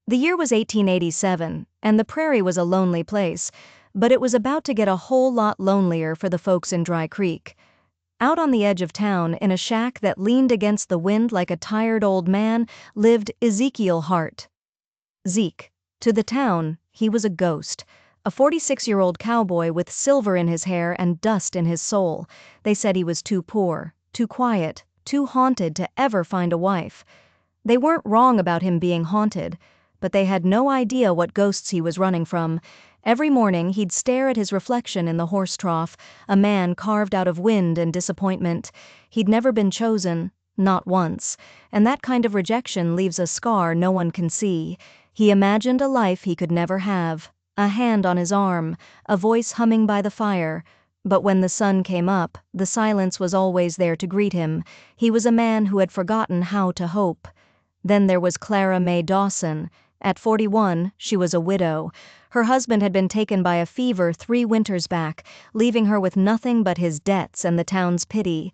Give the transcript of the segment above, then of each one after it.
The year was 1887, and the prairie was a lonely place, but it was about to get a whole lot lonelier for the folks in Dry Creek. Out on the edge of town, in a shack that leaned against the wind like a tired old man, lived Ezekiel Hart. Zeke. To the town, he was a ghost. A 46-year-old cowboy with silver in his hair and dust in his soul. They said he was too poor, too quiet, too haunted to ever find a wife. They weren't wrong about him being haunted, but they had no idea what ghosts he was running from. Every morning he'd stare at his reflection in the horse trough, a man carved out of wind and disappointment. He'd never been chosen, not once, and that kind of rejection leaves a scar no one can see. He imagined a life he could never have, a hand on his arm, a voice humming by the fire. But when the sun came up, the silence was always there to greet him. He was a man who had forgotten how to hope. Then there was Clara Mae Dawson. At 41, she was a widow. Her husband had been taken by a fever 3 winters back, leaving her with nothing but his debts and the town's pity.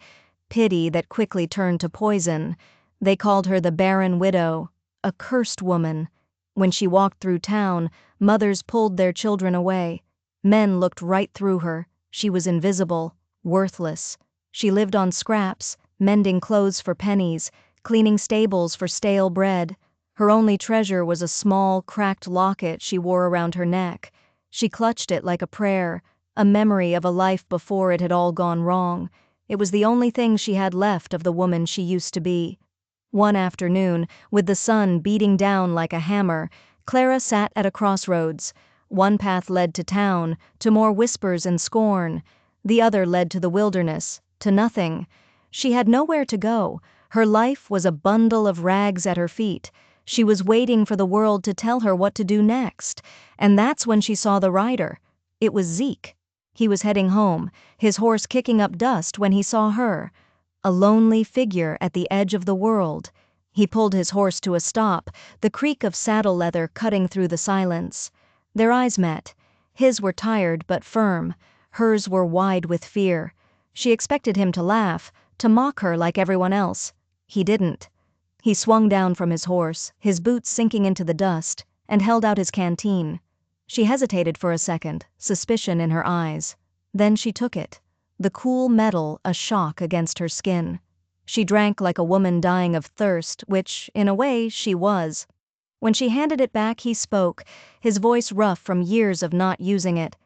Pity that quickly turned to poison. They called her the barren widow, a cursed woman. When she walked through town, mothers pulled their children away. Men looked right through her. She was invisible, worthless. She lived on scraps, mending clothes for pennies, cleaning stables for stale bread. Her only treasure was a small, cracked locket she wore around her neck. She clutched it like a prayer, a memory of a life before it had all gone wrong. It was the only thing she had left of the woman she used to be. One afternoon, with the sun beating down like a hammer, Clara sat at a crossroads. One path led to town, to more whispers and scorn. The other led to the wilderness, to nothing. She had nowhere to go. Her life was a bundle of rags at her feet. She was waiting for the world to tell her what to do next. And that's when she saw the rider. It was Zeke. He was heading home, his horse kicking up dust when he saw her. A lonely figure at the edge of the world. He pulled his horse to a stop, the creak of saddle leather cutting through the silence. Their eyes met. His were tired but firm. Hers were wide with fear. She expected him to laugh, to mock her like everyone else. He didn't. He swung down from his horse, his boots sinking into the dust, and held out his canteen. She hesitated for a second, suspicion in her eyes. Then she took it. The cool metal a shock against her skin. She drank like a woman dying of thirst, which, in a way, she was. When she handed it back, he spoke, his voice rough from years of not using it.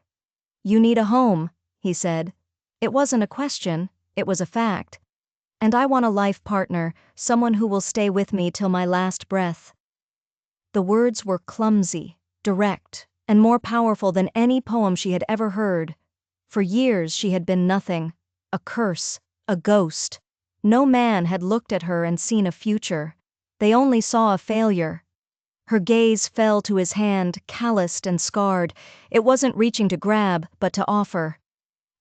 "You need a home," he said. It wasn't a question, it was a fact. "And I want a life partner, someone who will stay with me till my last breath." The words were clumsy, direct, and more powerful than any poem she had ever heard. For years she had been nothing, a curse, a ghost. No man had looked at her and seen a future. They only saw a failure. Her gaze fell to his hand, calloused and scarred. It wasn't reaching to grab, but to offer.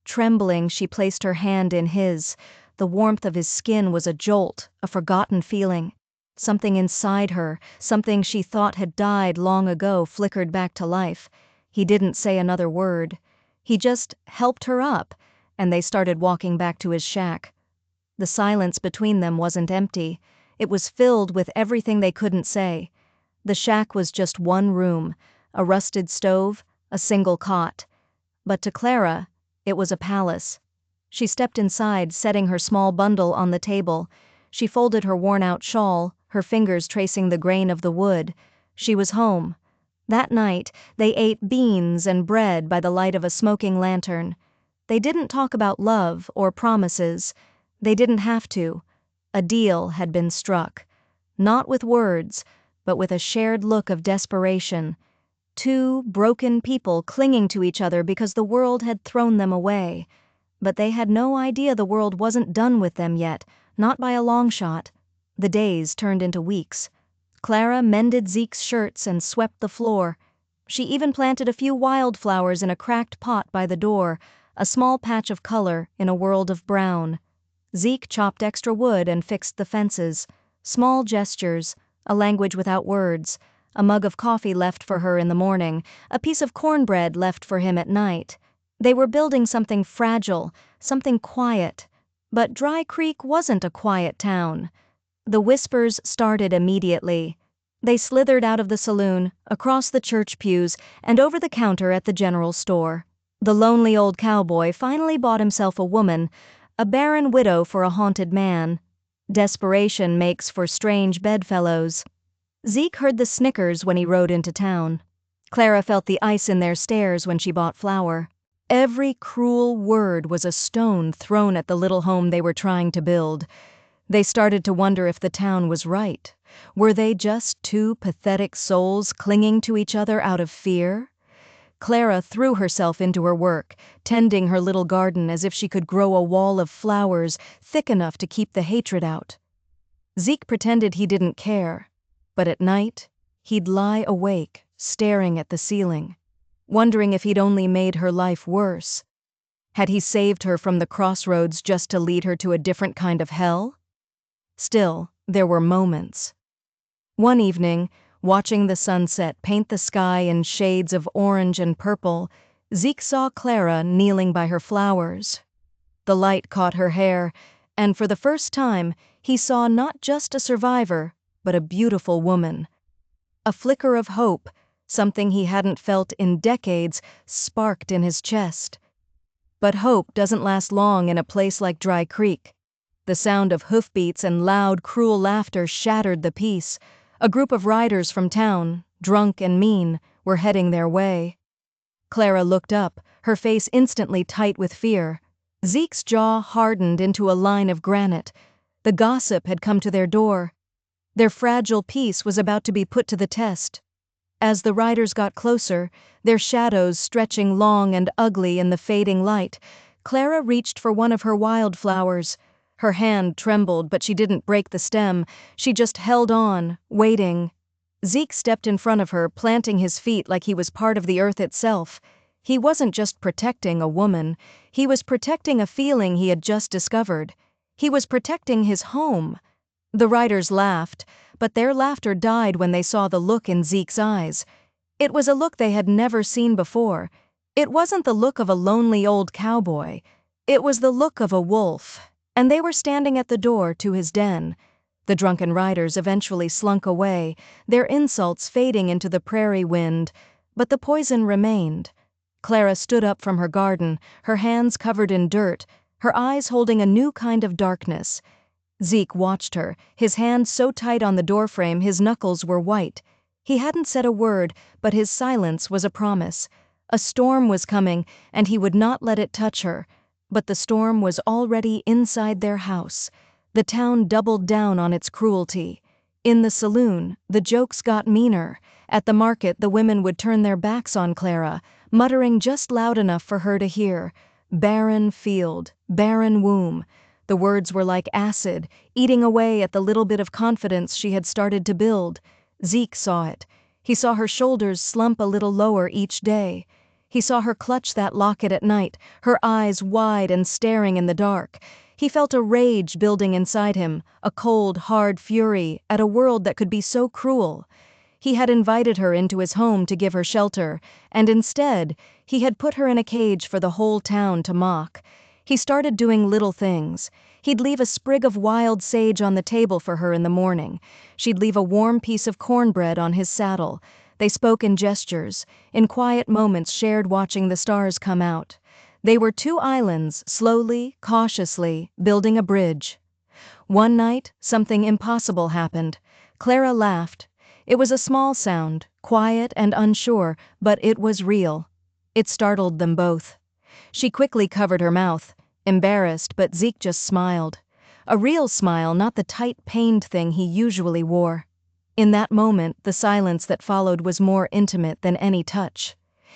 Trembling, she placed her hand in his. The warmth of his skin was a jolt, a forgotten feeling. Something inside her, something she thought had died long ago, flickered back to life. He didn't say another word. He just helped her up, and they started walking back to his shack. The silence between them wasn't empty. It was filled with everything they couldn't say. The shack was just one room, a rusted stove, a single cot. But to Clara, it was a palace. She stepped inside, setting her small bundle on the table. She folded her worn-out shawl, her fingers tracing the grain of the wood. She was home. That night, they ate beans and bread by the light of a smoking lantern. They didn't talk about love or promises. They didn't have to. A deal had been struck. Not with words, but with a shared look of desperation. Two broken people clinging to each other because the world had thrown them away. But they had no idea the world wasn't done with them yet, not by a long shot. The days turned into weeks. Clara mended Zeke's shirts and swept the floor. She even planted a few wildflowers in a cracked pot by the door, a small patch of color in a world of brown. Zeke chopped extra wood and fixed the fences. Small gestures, a language without words, a mug of coffee left for her in the morning, a piece of cornbread left for him at night. They were building something fragile, something quiet. But Dry Creek wasn't a quiet town. The whispers started immediately. They slithered out of the saloon, across the church pews, and over the counter at the general store. The lonely old cowboy finally bought himself a woman, a barren widow for a haunted man. Desperation makes for strange bedfellows. Zeke heard the snickers when he rode into town. Clara felt the ice in their stares when she bought flour. Every cruel word was a stone thrown at the little home they were trying to build. They started to wonder if the town was right. Were they just two pathetic souls clinging to each other out of fear? Clara threw herself into her work, tending her little garden as if she could grow a wall of flowers thick enough to keep the hatred out. Zeke pretended he didn't care, but at night, he'd lie awake, staring at the ceiling, wondering if he'd only made her life worse. Had he saved her from the crossroads just to lead her to a different kind of hell? Still, there were moments. One evening, watching the sunset paint the sky in shades of orange and purple, Zeke saw Clara kneeling by her flowers. The light caught her hair, and for the first time, he saw not just a survivor, but a beautiful woman. A flicker of hope, something he hadn't felt in decades, sparked in his chest. But hope doesn't last long in a place like Dry Creek. The sound of hoofbeats and loud, cruel laughter shattered the peace. A group of riders from town, drunk and mean, were heading their way. Clara looked up, her face instantly tight with fear. Zeke's jaw hardened into a line of granite. The gossip had come to their door. Their fragile peace was about to be put to the test. As the riders got closer, their shadows stretching long and ugly in the fading light, Clara reached for one of her wildflowers. Her hand trembled, but she didn't break the stem. She just held on, waiting. Zeke stepped in front of her, planting his feet like he was part of the earth itself. He wasn't just protecting a woman. He was protecting a feeling he had just discovered. He was protecting his home. The riders laughed, but their laughter died when they saw the look in Zeke's eyes. It was a look they had never seen before. It wasn't the look of a lonely old cowboy. It was the look of a wolf, and they were standing at the door to his den. The drunken riders eventually slunk away, their insults fading into the prairie wind, but the poison remained. Clara stood up from her garden, her hands covered in dirt, her eyes holding a new kind of darkness. Zeke watched her, his hand so tight on the doorframe his knuckles were white. He hadn't said a word, but his silence was a promise. A storm was coming, and he would not let it touch her. But the storm was already inside their house. The town doubled down on its cruelty. In the saloon, the jokes got meaner. At the market, the women would turn their backs on Clara, muttering just loud enough for her to hear. Barren field, barren womb. The words were like acid, eating away at the little bit of confidence she had started to build. Zeke saw it. He saw her shoulders slump a little lower each day. He saw her clutch that locket at night, her eyes wide and staring in the dark. He felt a rage building inside him, a cold, hard fury at a world that could be so cruel. He had invited her into his home to give her shelter, and instead, he had put her in a cage for the whole town to mock. He started doing little things. He'd leave a sprig of wild sage on the table for her in the morning. She'd leave a warm piece of cornbread on his saddle. They spoke in gestures, in quiet moments shared watching the stars come out. They were two islands, slowly, cautiously, building a bridge. One night, something impossible happened. Clara laughed. It was a small sound, quiet and unsure, but it was real. It startled them both. She quickly covered her mouth, embarrassed, but Zeke just smiled. A real smile, not the tight, pained thing he usually wore. In that moment, the silence that followed was more intimate than any touch.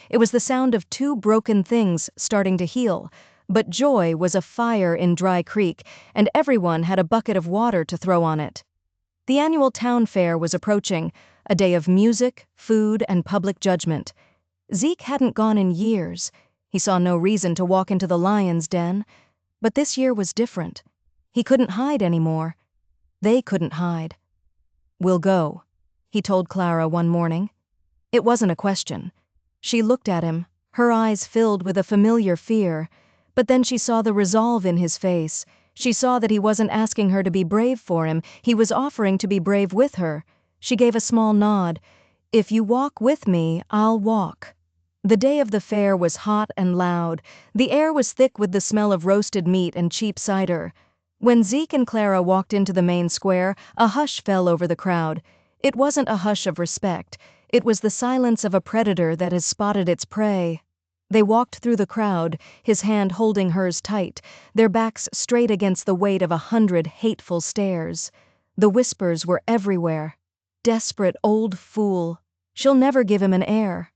It was the sound of two broken things starting to heal, but joy was a fire in Dry Creek, and everyone had a bucket of water to throw on it. The annual town fair was approaching, a day of music, food, and public judgment. Zeke hadn't gone in years. He saw no reason to walk into the lion's den, but this year was different. He couldn't hide anymore. They couldn't hide. "We'll go," he told Clara one morning. It wasn't a question. She looked at him, her eyes filled with a familiar fear, but then she saw the resolve in his face. She saw that he wasn't asking her to be brave for him, he was offering to be brave with her. She gave a small nod. "If you walk with me, I'll walk." The day of the fair was hot and loud. The air was thick with the smell of roasted meat and cheap cider. When Zeke and Clara walked into the main square, a hush fell over the crowd. It wasn't a hush of respect. It was the silence of a predator that has spotted its prey. They walked through the crowd, his hand holding hers tight, their backs straight against the weight of 100 hateful stares. The whispers were everywhere. "Desperate old fool. She'll never give him an heir."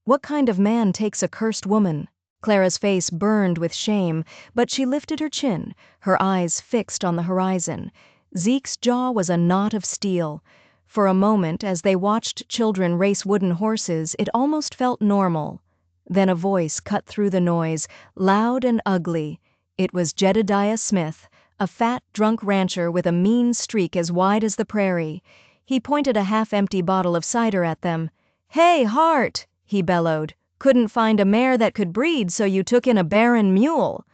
What kind of man takes a cursed woman? Clara's face burned with shame, but she lifted her chin, her eyes fixed on the horizon. Zeke's jaw was a knot of steel. For a moment, as they watched children race wooden horses, it almost felt normal. Then a voice cut through the noise, loud and ugly. It was Jedediah Smith, a fat, drunk rancher with a mean streak as wide as the prairie. He pointed a half-empty bottle of cider at them. "Hey, Hart!" he bellowed. "Couldn't find a mare that could breed, so you took in a barren mule."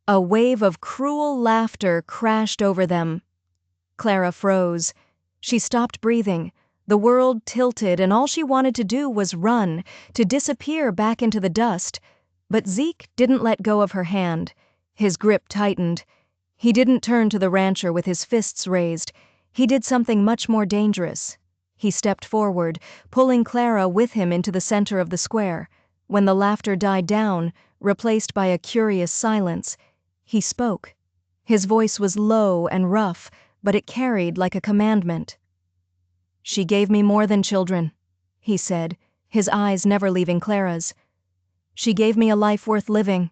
A wave of cruel laughter crashed over them. Clara froze. She stopped breathing. The world tilted, and all she wanted to do was run, to disappear back into the dust. But Zeke didn't let go of her hand. His grip tightened. He didn't turn to the rancher with his fists raised. He did something much more dangerous. He stepped forward, pulling Clara with him into the center of the square. When the laughter died down, replaced by a curious silence, he spoke. His voice was low and rough, but it carried like a commandment. "She gave me more than children," he said, his eyes never leaving Clara's. "She gave me a life worth living."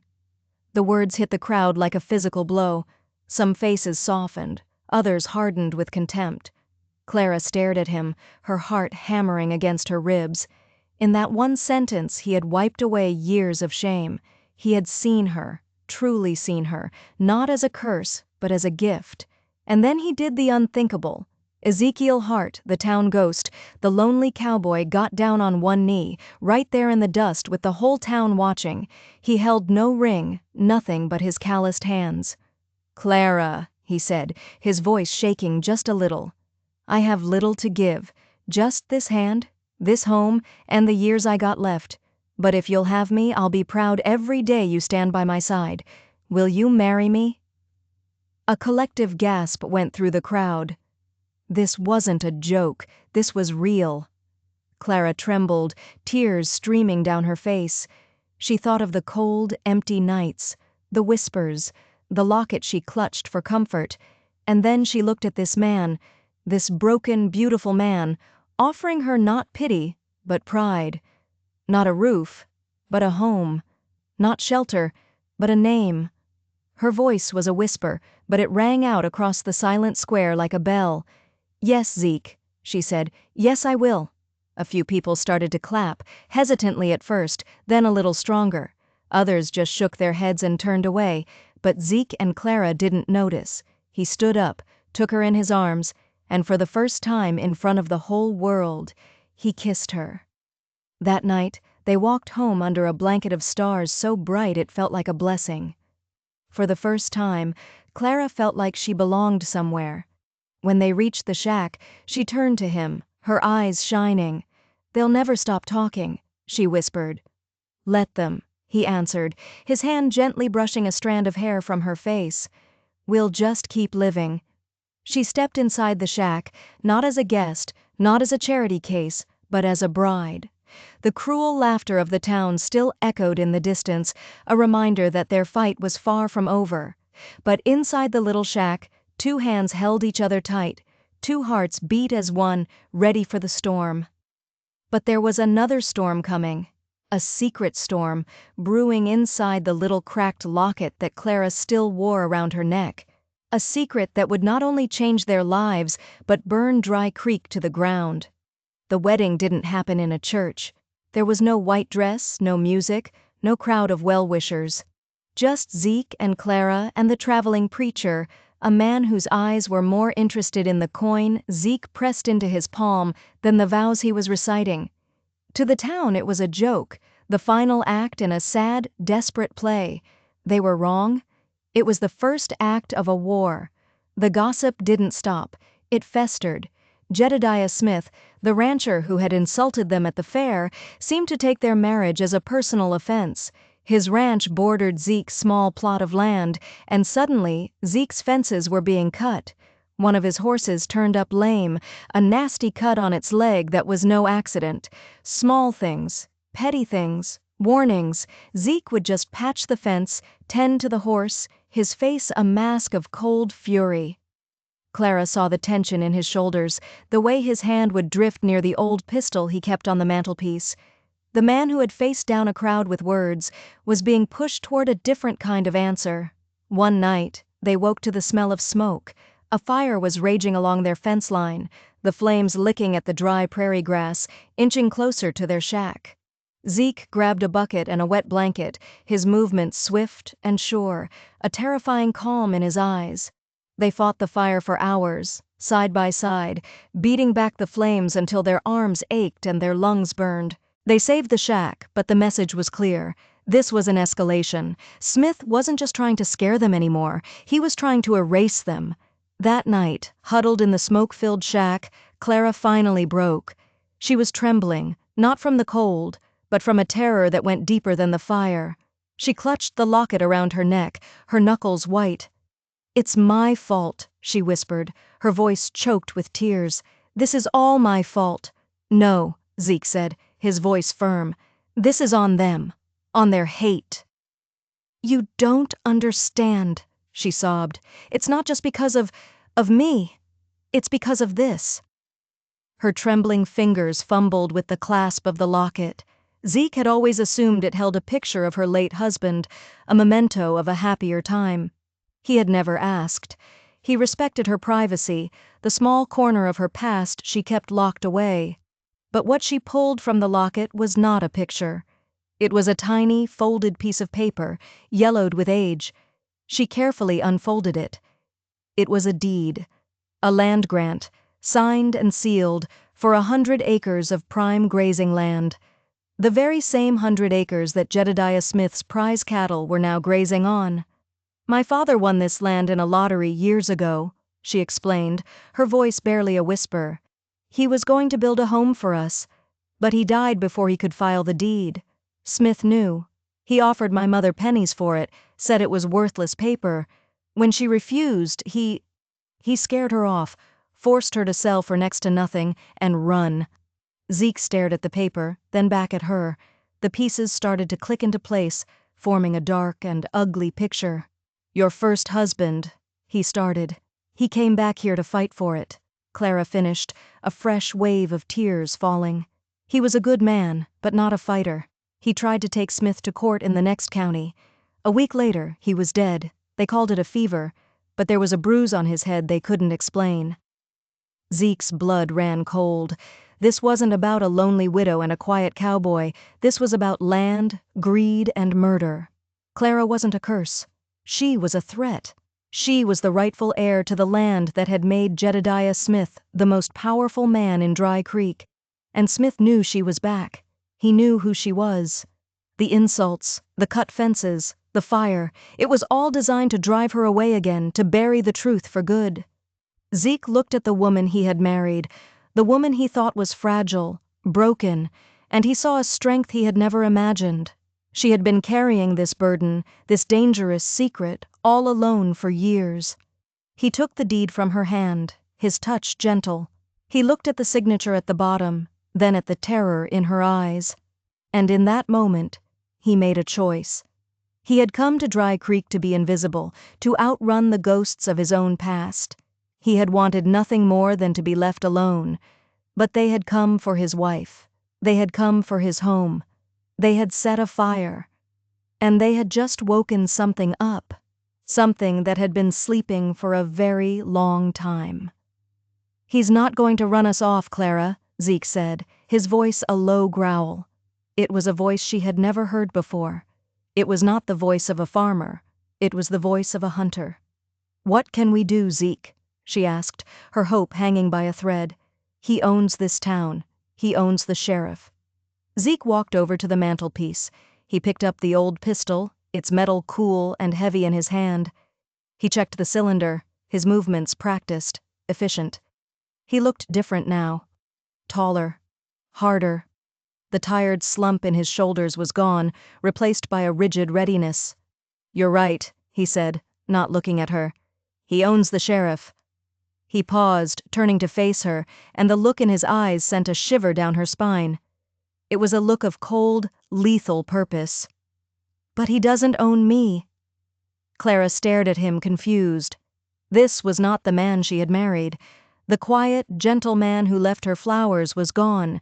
The words hit the crowd like a physical blow. Some faces softened, others hardened with contempt. Clara stared at him, her heart hammering against her ribs. In that one sentence he had wiped away years of shame. He had seen her, truly seen her, not as a curse, but as a gift. And then he did the unthinkable. Ezekiel Hart, the town ghost, the lonely cowboy, got down on one knee, right there in the dust with the whole town watching. He held no ring, nothing but his calloused hands. "Clara," he said, his voice shaking just a little. "I have little to give, just this hand, this home, and the years I got left. But if you'll have me, I'll be proud every day you stand by my side. Will you marry me?" A collective gasp went through the crowd. This wasn't a joke, this was real. Clara trembled, tears streaming down her face. She thought of the cold, empty nights, the whispers, the locket she clutched for comfort, and then she looked at this man, this broken, beautiful man, offering her not pity, but pride. Not a roof, but a home. Not shelter, but a name. Her voice was a whisper, but it rang out across the silent square like a bell. "Yes, Zeke," she said. "Yes, I will." A few people started to clap, hesitantly at first, then a little stronger. Others just shook their heads and turned away, but Zeke and Clara didn't notice. He stood up, took her in his arms, and for the first time in front of the whole world, he kissed her. That night, they walked home under a blanket of stars so bright it felt like a blessing. For the first time, Clara felt like she belonged somewhere. When they reached the shack, she turned to him, her eyes shining. "They'll never stop talking," she whispered. "Let them," he answered, his hand gently brushing a strand of hair from her face. "We'll just keep living." She stepped inside the shack, not as a guest, not as a charity case, but as a bride. The cruel laughter of the town still echoed in the distance, a reminder that their fight was far from over. But inside the little shack, two hands held each other tight, two hearts beat as one, ready for the storm. But there was another storm coming, a secret storm, brewing inside the little cracked locket that Clara still wore around her neck. A secret that would not only change their lives, but burn Dry Creek to the ground. The wedding didn't happen in a church. There was no white dress, no music, no crowd of well-wishers. Just Zeke and Clara and the traveling preacher, a man whose eyes were more interested in the coin Zeke pressed into his palm than the vows he was reciting. To the town it was a joke, the final act in a sad, desperate play. They were wrong. It was the first act of a war. The gossip didn't stop. It festered. Jedediah Smith, the rancher who had insulted them at the fair, seemed to take their marriage as a personal offense. His ranch bordered Zeke's small plot of land, and suddenly, Zeke's fences were being cut. One of his horses turned up lame, a nasty cut on its leg that was no accident. Small things, petty things, warnings. Zeke would just patch the fence, tend to the horse, his face a mask of cold fury. Clara saw the tension in his shoulders, the way his hand would drift near the old pistol he kept on the mantelpiece. The man who had faced down a crowd with words was being pushed toward a different kind of answer. One night, they woke to the smell of smoke. A fire was raging along their fence line, the flames licking at the dry prairie grass, inching closer to their shack. Zeke grabbed a bucket and a wet blanket, his movements swift and sure, a terrifying calm in his eyes. They fought the fire for hours, side by side, beating back the flames until their arms ached and their lungs burned. They saved the shack, but the message was clear. This was an escalation. Smith wasn't just trying to scare them anymore, he was trying to erase them. That night, huddled in the smoke-filled shack, Clara finally broke. She was trembling, not from the cold, but from a terror that went deeper than the fire. She clutched the locket around her neck, her knuckles white. "It's my fault," she whispered, her voice choked with tears. "This is all my fault." "No," Zeke said, his voice firm. "This is on them, on their hate." "You don't understand," she sobbed. "It's not just because of me. It's because of this." Her trembling fingers fumbled with the clasp of the locket. Zeke had always assumed it held a picture of her late husband, a memento of a happier time. He had never asked. He respected her privacy, the small corner of her past she kept locked away. But what she pulled from the locket was not a picture. It was a tiny, folded piece of paper, yellowed with age. She carefully unfolded it. It was a deed, a land grant, signed and sealed, for 100 acres of prime grazing land. The very same 100 acres that Jedediah Smith's prize cattle were now grazing on. "My father won this land in a lottery years ago," she explained, her voice barely a whisper. "He was going to build a home for us, but he died before he could file the deed. Smith knew. He offered my mother pennies for it, said it was worthless paper. When she refused, he scared her off, forced her to sell for next to nothing, and run." Zeke stared at the paper, then back at her. The pieces started to click into place, forming a dark and ugly picture. "Your first husband," he started. "He came back here to fight for it," Clara finished, a fresh wave of tears falling. "He was a good man, but not a fighter. He tried to take Smith to court in the next county. A week later, he was dead. They called it a fever, but there was a bruise on his head they couldn't explain." Zeke's blood ran cold. This wasn't about a lonely widow and a quiet cowboy. This was about land, greed, and murder. Clara wasn't a curse. She was a threat. She was the rightful heir to the land that had made Jedediah Smith the most powerful man in Dry Creek. And Smith knew she was back. He knew who she was. The insults, the cut fences, the fire, it was all designed to drive her away again, to bury the truth for good. Zeke looked at the woman he had married, the woman he thought was fragile, broken, and he saw a strength he had never imagined. She had been carrying this burden, this dangerous secret, all alone for years. He took the deed from her hand, his touch gentle. He looked at the signature at the bottom, then at the terror in her eyes. And in that moment, he made a choice. He had come to Dry Creek to be invisible, to outrun the ghosts of his own past. He had wanted nothing more than to be left alone. But they had come for his wife. They had come for his home. They had set a fire. And they had just woken something up. Something that had been sleeping for a very long time. "He's not going to run us off, Clara," Zeke said, his voice a low growl. It was a voice she had never heard before. It was not the voice of a farmer. It was the voice of a hunter. "What can we do, Zeke?" she asked, her hope hanging by a thread. "He owns this town. He owns the sheriff." Zeke walked over to the mantelpiece. He picked up the old pistol, its metal cool and heavy in his hand. He checked the cylinder, his movements practiced, efficient. He looked different now. Taller. Harder. The tired slump in his shoulders was gone, replaced by a rigid readiness. "You're right," he said, not looking at her. "He owns the sheriff." He paused, turning to face her, and the look in his eyes sent a shiver down her spine. It was a look of cold, lethal purpose. "But he doesn't own me." Clara stared at him, confused. This was not the man she had married. The quiet, gentle man who left her flowers was gone.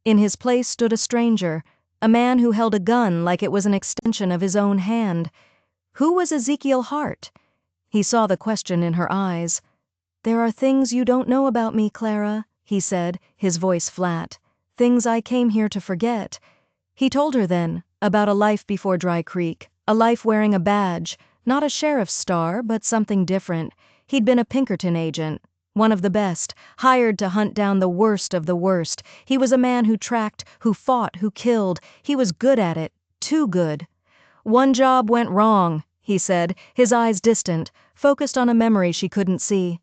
In his place stood a stranger, a man who held a gun like it was an extension of his own hand. Who was Ezekiel Hart? He saw the question in her eyes. "There are things you don't know about me, Clara," he said, his voice flat. "Things I came here to forget." He told her then about a life before Dry Creek, a life wearing a badge, not a sheriff's star, but something different. He'd been a Pinkerton agent, one of the best, hired to hunt down the worst of the worst. He was a man who tracked, who fought, who killed. He was good at it, too good. "One job went wrong," he said, his eyes distant, focused on a memory she couldn't see.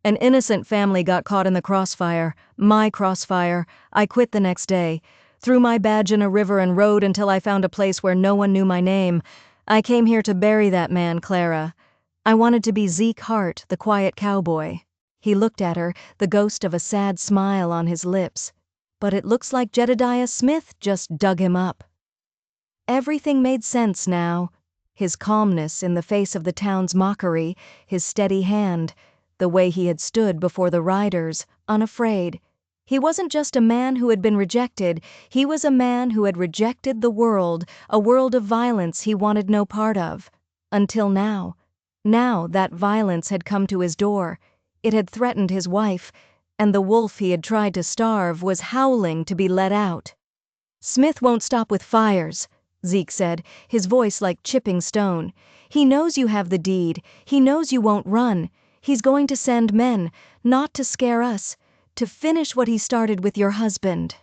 "An innocent family got caught in the crossfire. My crossfire. I quit the next day. Threw my badge in a river and rode until I found a place where no one knew my name. I came here to bury that man, Clara. I wanted to be Zeke Hart, the quiet cowboy." He looked at her, the ghost of a sad smile on his lips. "But it looks like Jedediah Smith just dug him up." Everything made sense now. His calmness in the face of the town's mockery, his steady hand, the way he had stood before the riders, unafraid. He wasn't just a man who had been rejected, he was a man who had rejected the world, a world of violence he wanted no part of. Until now. Now that violence had come to his door. It had threatened his wife, and the wolf he had tried to starve was howling to be let out. "Smith won't stop with fires," Zeke said, his voice like chipping stone. "He knows you have the deed. He knows you won't run. He's going to send men, not to scare us, to finish what he started with your husband."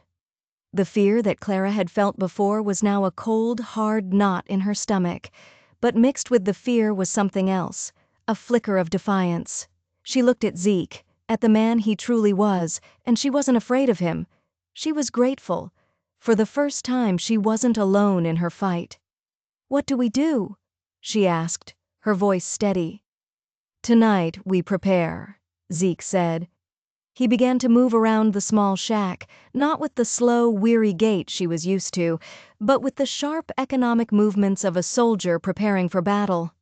The fear that Clara had felt before was now a cold, hard knot in her stomach. But mixed with the fear was something else, a flicker of defiance. She looked at Zeke, at the man he truly was, and she wasn't afraid of him. She was grateful. For the first time, she wasn't alone in her fight. "What do we do?" she asked, her voice steady. "Tonight we prepare," Zeke said. He began to move around the small shack, not with the slow, weary gait she was used to, but with the sharp economic movements of a soldier preparing for battle.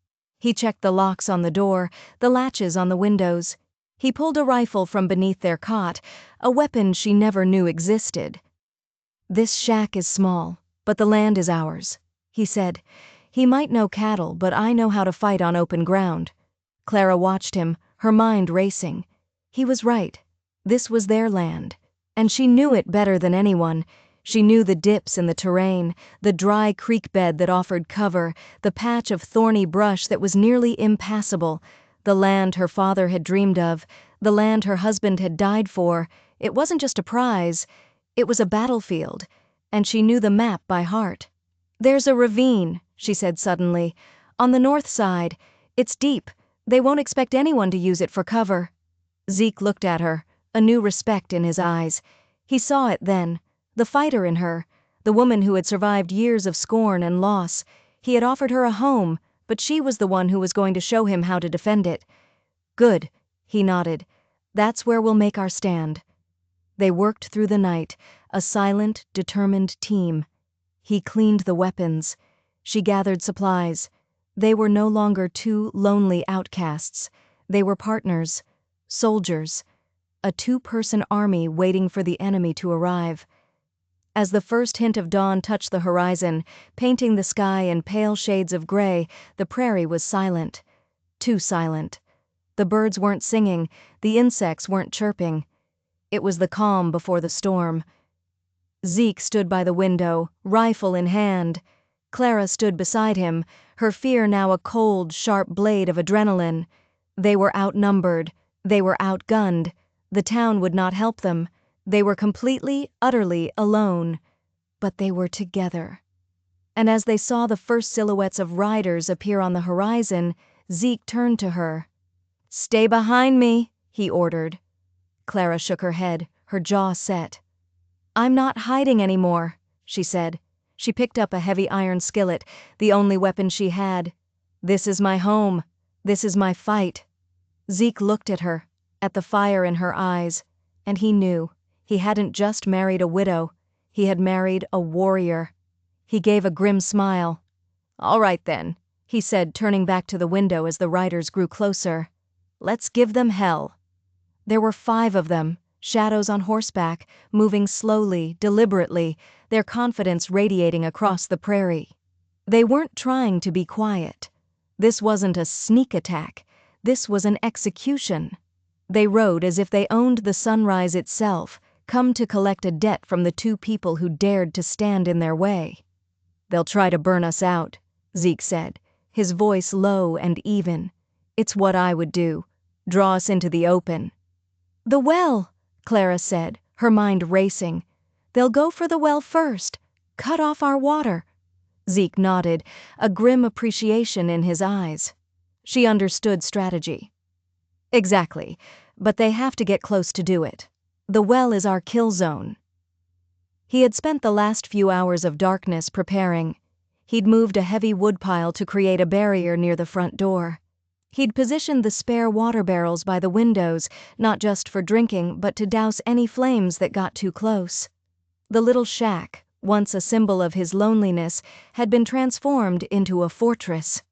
He checked the locks on the door, the latches on the windows. He pulled a rifle from beneath their cot, a weapon she never knew existed. "This shack is small, but the land is ours," he said. "He might know cattle, but I know how to fight on open ground." Clara watched him, her mind racing. He was right. This was their land, and she knew it better than anyone. She knew the dips in the terrain, the dry creek bed that offered cover, the patch of thorny brush that was nearly impassable, the land her father had dreamed of, the land her husband had died for. It wasn't just a prize, it was a battlefield, and she knew the map by heart. "There's a ravine," she said suddenly, "on the north side. It's deep. They won't expect anyone to use it for cover." Zeke looked at her, a new respect in his eyes. He saw it then, the fighter in her, the woman who had survived years of scorn and loss. He had offered her a home, but she was the one who was going to show him how to defend it. "Good," he nodded. "That's where we'll make our stand." They worked through the night, a silent, determined team. He cleaned the weapons. She gathered supplies. They were no longer two lonely outcasts. They were partners, soldiers, a two-person army waiting for the enemy to arrive. As the first hint of dawn touched the horizon, painting the sky in pale shades of gray, the prairie was silent. Too silent. The birds weren't singing, the insects weren't chirping. It was the calm before the storm. Zeke stood by the window, rifle in hand. Clara stood beside him, her fear now a cold, sharp blade of adrenaline. They were outnumbered. They were outgunned. The town would not help them. They were completely, utterly alone. But they were together. And as they saw the first silhouettes of riders appear on the horizon, Zeke turned to her. "Stay behind me," he ordered. Clara shook her head, her jaw set. "I'm not hiding anymore," she said. She picked up a heavy iron skillet, the only weapon she had. "This is my home. This is my fight." Zeke looked at her, at the fire in her eyes, and he knew he hadn't just married a widow, he had married a warrior. He gave a grim smile. "All right then," he said, turning back to the window as the riders grew closer. "Let's give them hell." There were 5 of them, shadows on horseback, moving slowly, deliberately, their confidence radiating across the prairie. They weren't trying to be quiet. This wasn't a sneak attack. This was an execution. They rode as if they owned the sunrise itself, come to collect a debt from the 2 people who dared to stand in their way. "They'll try to burn us out," Zeke said, his voice low and even. "It's what I would do. Draw us into the open." "The well," Clara said, her mind racing. "They'll go for the well first. Cut off our water." Zeke nodded, a grim appreciation in his eyes. She understood strategy. "Exactly, but they have to get close to do it. The well is our kill zone." He had spent the last few hours of darkness preparing. He'd moved a heavy woodpile to create a barrier near the front door. He'd positioned the spare water barrels by the windows, not just for drinking, but to douse any flames that got too close. The little shack, once a symbol of his loneliness, had been transformed into a fortress.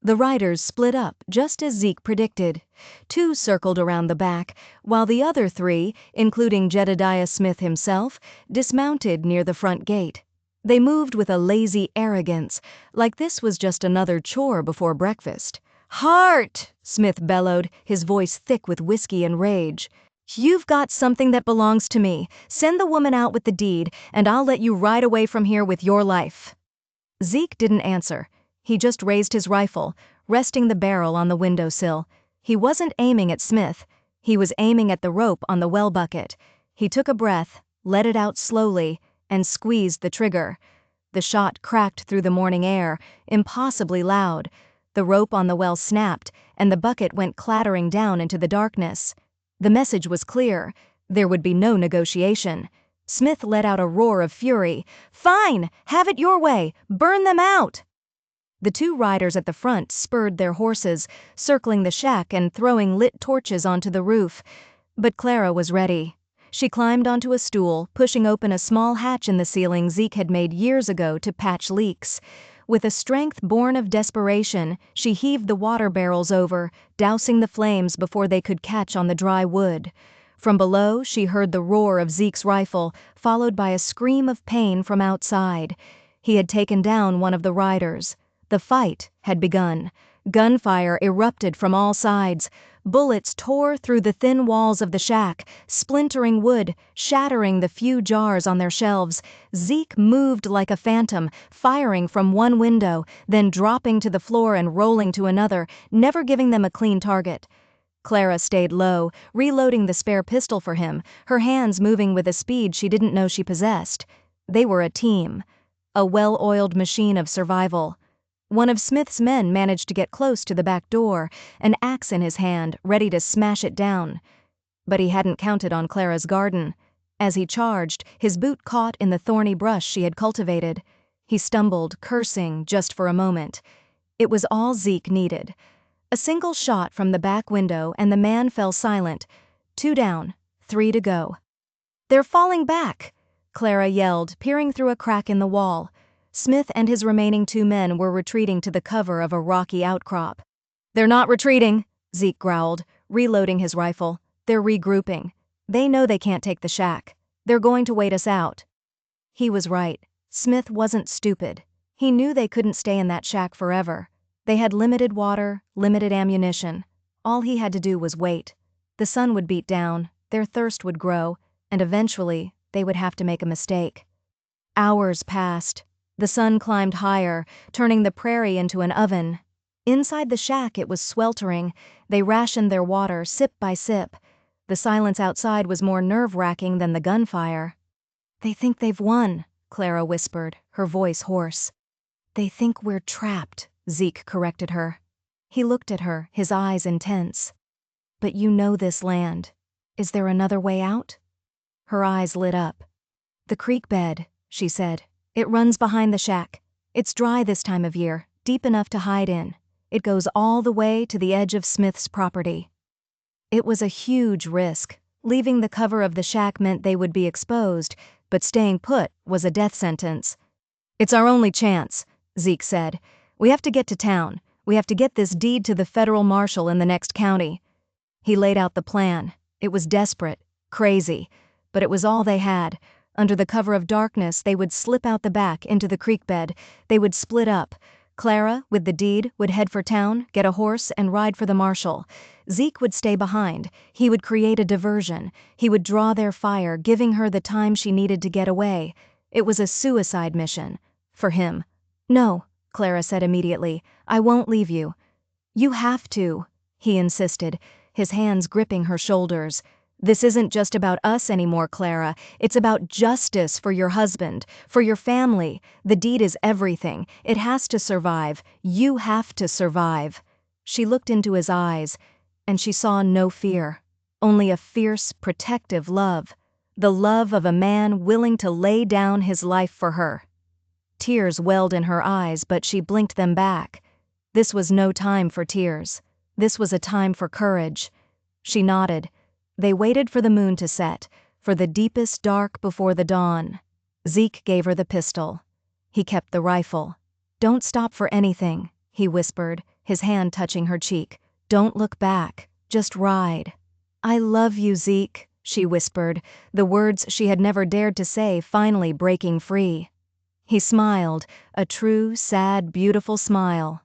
The riders split up, just as Zeke predicted. 2 circled around the back, while the other 3, including Jedediah Smith himself, dismounted near the front gate. They moved with a lazy arrogance, like this was just another chore before breakfast. "Heart!" Smith bellowed, his voice thick with whiskey and rage. "You've got something that belongs to me. Send the woman out with the deed, and I'll let you ride away from here with your life." Zeke didn't answer. He just raised his rifle, resting the barrel on the windowsill. He wasn't aiming at Smith. He was aiming at the rope on the well bucket. He took a breath, let it out slowly, and squeezed the trigger. The shot cracked through the morning air, impossibly loud. The rope on the well snapped, and the bucket went clattering down into the darkness. The message was clear. There would be no negotiation. Smith let out a roar of fury. "Fine! Have it your way! Burn them out!" The 2 riders at the front spurred their horses, circling the shack and throwing lit torches onto the roof. But Clara was ready. She climbed onto a stool, pushing open a small hatch in the ceiling Zeke had made years ago to patch leaks. With a strength born of desperation, she heaved the water barrels over, dousing the flames before they could catch on the dry wood. From below, she heard the roar of Zeke's rifle, followed by a scream of pain from outside. He had taken down one of the riders. The fight had begun. Gunfire erupted from all sides. Bullets tore through the thin walls of the shack, splintering wood, shattering the few jars on their shelves. Zeke moved like a phantom, firing from one window, then dropping to the floor and rolling to another, never giving them a clean target. Clara stayed low, reloading the spare pistol for him, her hands moving with a speed she didn't know she possessed. They were a team, a well-oiled machine of survival. One of Smith's men managed to get close to the back door, an axe in his hand, ready to smash it down. But he hadn't counted on Clara's garden. As he charged, his boot caught in the thorny brush she had cultivated. He stumbled, cursing, just for a moment. It was all Zeke needed. A single shot from the back window and the man fell silent. 2 down, 3 to go. "They're falling back!" Clara yelled, peering through a crack in the wall. Smith and his remaining 2 men were retreating to the cover of a rocky outcrop. "They're not retreating," Zeke growled, reloading his rifle. "They're regrouping. They know they can't take the shack. They're going to wait us out." He was right. Smith wasn't stupid. He knew they couldn't stay in that shack forever. They had limited water, limited ammunition. All he had to do was wait. The sun would beat down, their thirst would grow, and eventually they would have to make a mistake. Hours passed. The sun climbed higher, turning the prairie into an oven. Inside the shack it was sweltering. They rationed their water sip by sip. The silence outside was more nerve-wracking than the gunfire. "They think they've won," Clara whispered, her voice hoarse. "They think we're trapped," Zeke corrected her. He looked at her, his eyes intense. "But you know this land. Is there another way out? Her eyes lit up. The creek bed, she said. It runs behind the shack. It's dry this time of year, deep enough to hide in. It goes all the way to the edge of Smith's property. It was a huge risk. Leaving the cover of the shack meant they would be exposed, but staying put was a death sentence. It's our only chance, Zeke said. We have to get to town. We have to get this deed to the federal marshal in the next county. He laid out the plan. It was desperate, crazy, but it was all they had. Under the cover of darkness, they would slip out the back into the creek bed. They would split up. Clara, with the deed, would head for town, get a horse, and ride for the marshal. Zeke would stay behind. He would create a diversion. He would draw their fire, giving her the time she needed to get away. It was a suicide mission. For him. No, Clara said immediately. I won't leave you. You have to, he insisted, his hands gripping her shoulders. This isn't just about us anymore, Clara. It's about justice for your husband, for your family. The deed is everything. It has to survive. You have to survive. She looked into his eyes, and she saw no fear, only a fierce, protective love. The love of a man willing to lay down his life for her. Tears welled in her eyes, but she blinked them back. This was no time for tears. This was a time for courage. She nodded. They waited for the moon to set, for the deepest dark before the dawn. Zeke gave her the pistol. He kept the rifle. Don't stop for anything, he whispered, his hand touching her cheek. Don't look back. Just ride. I love you, Zeke, she whispered, the words she had never dared to say finally breaking free. He smiled, a true, sad, beautiful smile.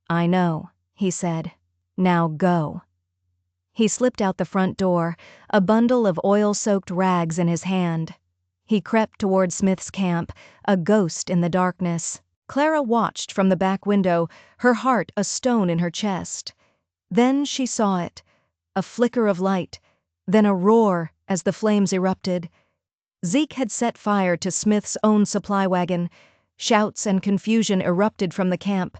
I know, he said. Now go. He slipped out the front door, a bundle of oil-soaked rags in his hand. He crept toward Smith's camp, a ghost in the darkness. Clara watched from the back window, her heart a stone in her chest. Then she saw it, a flicker of light, then a roar as the flames erupted. Zeke had set fire to Smith's own supply wagon. Shouts and confusion erupted from the camp.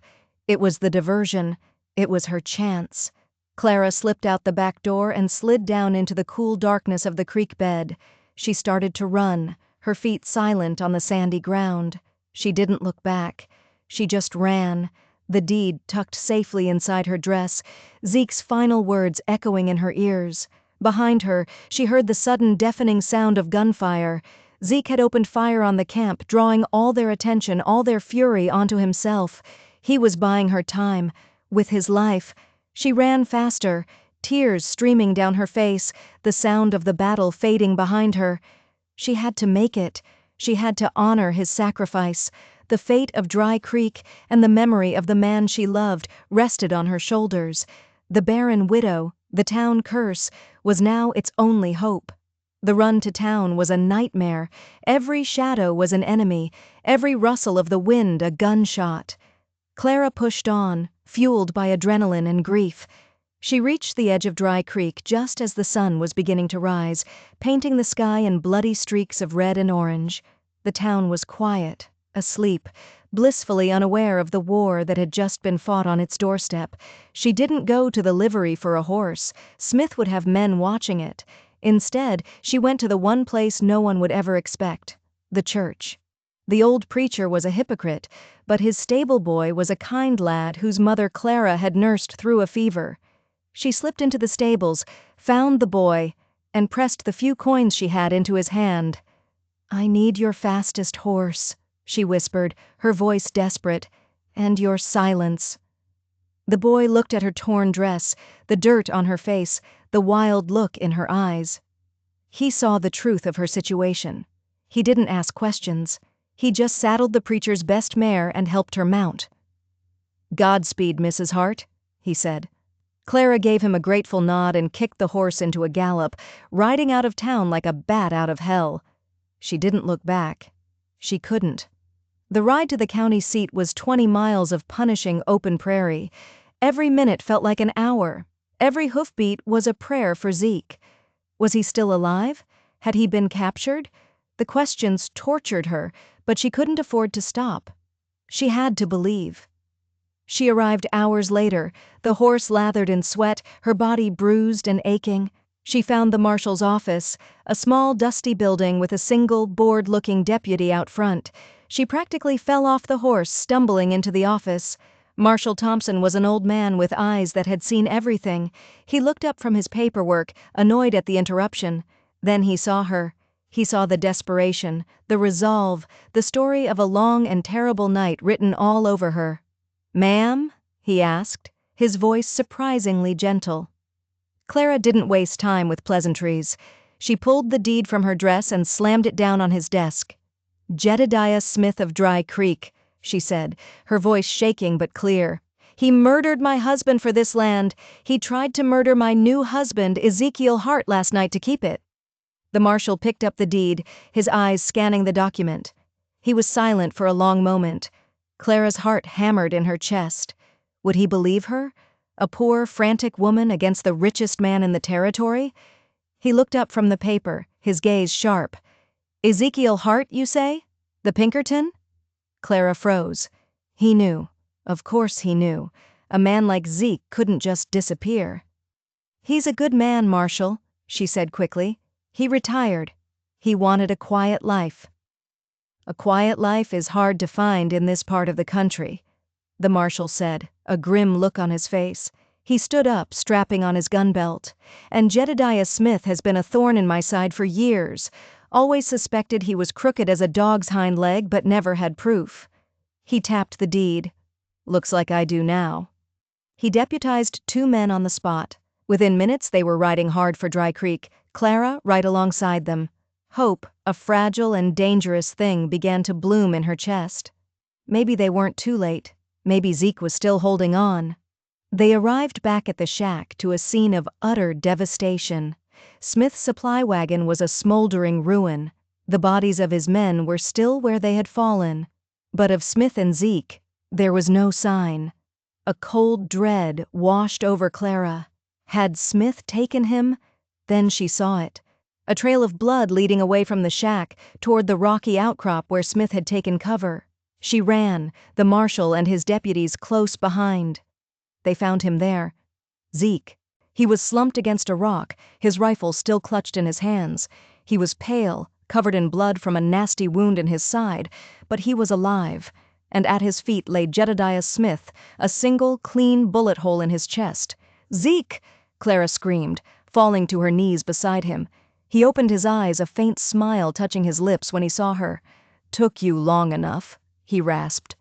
It was the diversion. It was her chance. Clara slipped out the back door and slid down into the cool darkness of the creek bed. She started to run, her feet silent on the sandy ground. She didn't look back. She just ran, the deed tucked safely inside her dress, Zeke's final words echoing in her ears. Behind her, she heard the sudden deafening sound of gunfire. Zeke had opened fire on the camp, drawing all their attention, all their fury onto himself. He was buying her time, with his life. She ran faster, tears streaming down her face, the sound of the battle fading behind her. She had to make it. She had to honor his sacrifice. The fate of Dry Creek and the memory of the man she loved rested on her shoulders. The barren widow, the town curse, was now its only hope. The run to town was a nightmare. Every shadow was an enemy, every rustle of the wind a gunshot. Clara pushed on, fueled by adrenaline and grief. She reached the edge of Dry Creek just as the sun was beginning to rise, painting the sky in bloody streaks of red and orange. The town was quiet, asleep, blissfully unaware of the war that had just been fought on its doorstep. She didn't go to the livery for a horse. Smith would have men watching it. Instead, she went to the one place no one would ever expect, the church. The old preacher was a hypocrite, but his stable boy was a kind lad whose mother Clara had nursed through a fever. She slipped into the stables, found the boy, and pressed the few coins she had into his hand. I need your fastest horse, she whispered, her voice desperate, and your silence. The boy looked at her torn dress, the dirt on her face, the wild look in her eyes. He saw the truth of her situation. He didn't ask questions. He just saddled the preacher's best mare and helped her mount. Godspeed, Mrs. Hart, he said. Clara gave him a grateful nod and kicked the horse into a gallop, riding out of town like a bat out of hell. She didn't look back. She couldn't. The ride to the county seat was 20 miles of punishing open prairie. Every minute felt like an hour. Every hoofbeat was a prayer for Zeke. Was he still alive? Had he been captured? The questions tortured her, but she couldn't afford to stop. She had to believe. She arrived hours later, the horse lathered in sweat, her body bruised and aching. She found the marshal's office, a small dusty building with a single, bored-looking deputy out front. She practically fell off the horse, stumbling into the office. Marshal Thompson was an old man with eyes that had seen everything. He looked up from his paperwork, annoyed at the interruption. Then he saw her. He saw the desperation, the resolve, the story of a long and terrible night written all over her. "Ma'am?" he asked, his voice surprisingly gentle. Clara didn't waste time with pleasantries. She pulled the deed from her dress and slammed it down on his desk. "Jedediah Smith of Dry Creek," she said, her voice shaking but clear. "He murdered my husband for this land. He tried to murder my new husband, Ezekiel Hart, last night to keep it." The marshal picked up the deed, his eyes scanning the document. He was silent for a long moment. Clara's heart hammered in her chest. Would he believe her? A poor, frantic woman against the richest man in the territory? He looked up from the paper, his gaze sharp. "Ezekiel Hart, you say? The Pinkerton?" Clara froze. He knew. Of course he knew. A man like Zeke couldn't just disappear. "He's a good man, Marshal," she said quickly. "He retired. He wanted a quiet life." "A quiet life is hard to find in this part of the country," the marshal said, a grim look on his face. He stood up, strapping on his gun belt. "And Jedediah Smith has been a thorn in my side for years. Always suspected he was crooked as a dog's hind leg, but never had proof." He tapped the deed. "Looks like I do now." He deputized 2 men on the spot. Within minutes they were riding hard for Dry Creek, Clara right alongside them. Hope, a fragile and dangerous thing, began to bloom in her chest. Maybe they weren't too late. Maybe Zeke was still holding on. They arrived back at the shack to a scene of utter devastation. Smith's supply wagon was a smoldering ruin. The bodies of his men were still where they had fallen. But of Smith and Zeke, there was no sign. A cold dread washed over Clara. Had Smith taken him? Then she saw it. A trail of blood leading away from the shack toward the rocky outcrop where Smith had taken cover. She ran, the marshal and his deputies close behind. They found him there. Zeke. He was slumped against a rock, his rifle still clutched in his hands. He was pale, covered in blood from a nasty wound in his side, but he was alive. And at his feet lay Jedediah Smith, a single, clean bullet hole in his chest. "Zeke!" Clara screamed, falling to her knees beside him. He opened his eyes, a faint smile touching his lips when he saw her. "Took you long enough," he rasped.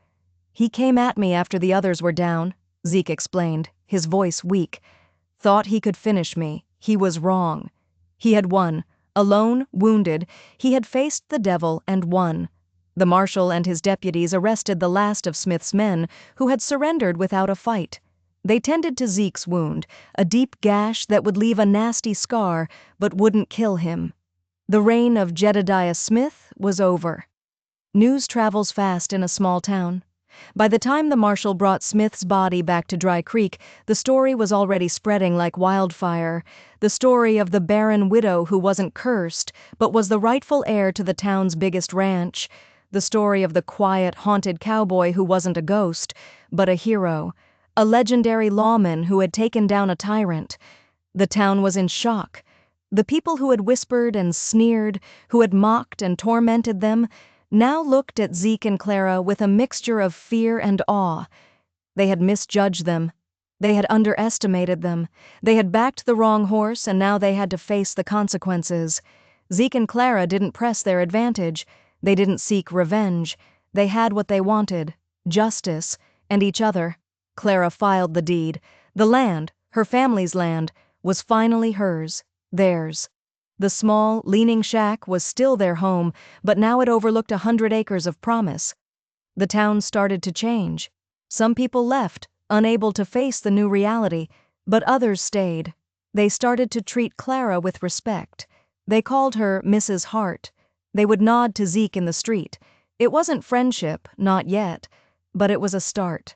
"He came at me after the others were down," Zeke explained, his voice weak. "Thought he could finish me. He was wrong. He had won. Alone, wounded, he had faced the devil and won." The marshal and his deputies arrested the last of Smith's men, who had surrendered without a fight. They tended to Zeke's wound, a deep gash that would leave a nasty scar, but wouldn't kill him. The reign of Jedediah Smith was over. News travels fast in a small town. By the time the marshal brought Smith's body back to Dry Creek, the story was already spreading like wildfire. The story of the barren widow who wasn't cursed, but was the rightful heir to the town's biggest ranch. The story of the quiet, haunted cowboy who wasn't a ghost, but a hero. A legendary lawman who had taken down a tyrant. The town was in shock. The people who had whispered and sneered, who had mocked and tormented them, now looked at Zeke and Clara with a mixture of fear and awe. They had misjudged them. They had underestimated them. They had backed the wrong horse, and now they had to face the consequences. Zeke and Clara didn't press their advantage. They didn't seek revenge. They had what they wanted: justice, and each other. Clara filed the deed. The land, her family's land, was finally hers, theirs. The small, leaning shack was still their home, but now it overlooked 100 acres of promise. The town started to change. Some people left, unable to face the new reality, but others stayed. They started to treat Clara with respect. They called her Mrs. Hart. They would nod to Zeke in the street. It wasn't friendship, not yet, but it was a start.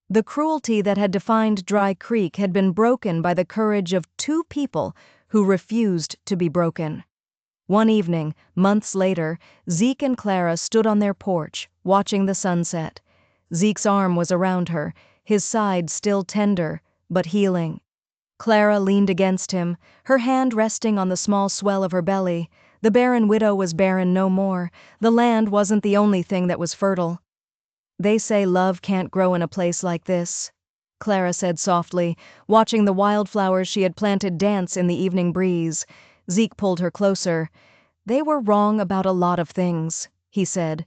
The cruelty that had defined Dry Creek had been broken by the courage of 2 people who refused to be broken. One evening, months later, Zeke and Clara stood on their porch, watching the sunset. Zeke's arm was around her, his side still tender, but healing. Clara leaned against him, her hand resting on the small swell of her belly. The barren widow was barren no more. The land wasn't the only thing that was fertile. "They say love can't grow in a place like this," Clara said softly, watching the wildflowers she had planted dance in the evening breeze. Zeke pulled her closer. "They were wrong about a lot of things," he said.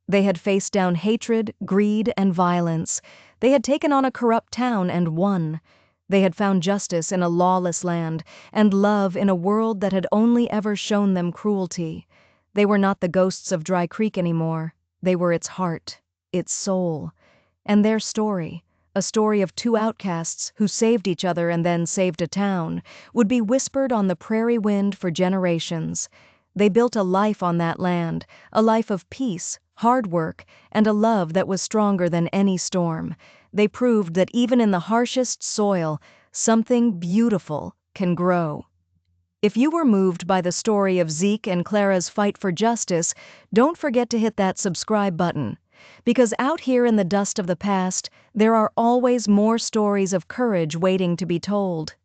They had faced down hatred, greed, and violence. They had taken on a corrupt town and won. They had found justice in a lawless land, and love in a world that had only ever shown them cruelty. They were not the ghosts of Dry Creek anymore. They were its heart, its soul. And their story, a story of two outcasts who saved each other and then saved a town, would be whispered on the prairie wind for generations. They built a life on that land, a life of peace, hard work, and a love that was stronger than any storm. They proved that even in the harshest soil, something beautiful can grow. If you were moved by the story of Zeke and Clara's fight for justice, don't forget to hit that subscribe button. Because out here in the dust of the past, there are always more stories of courage waiting to be told.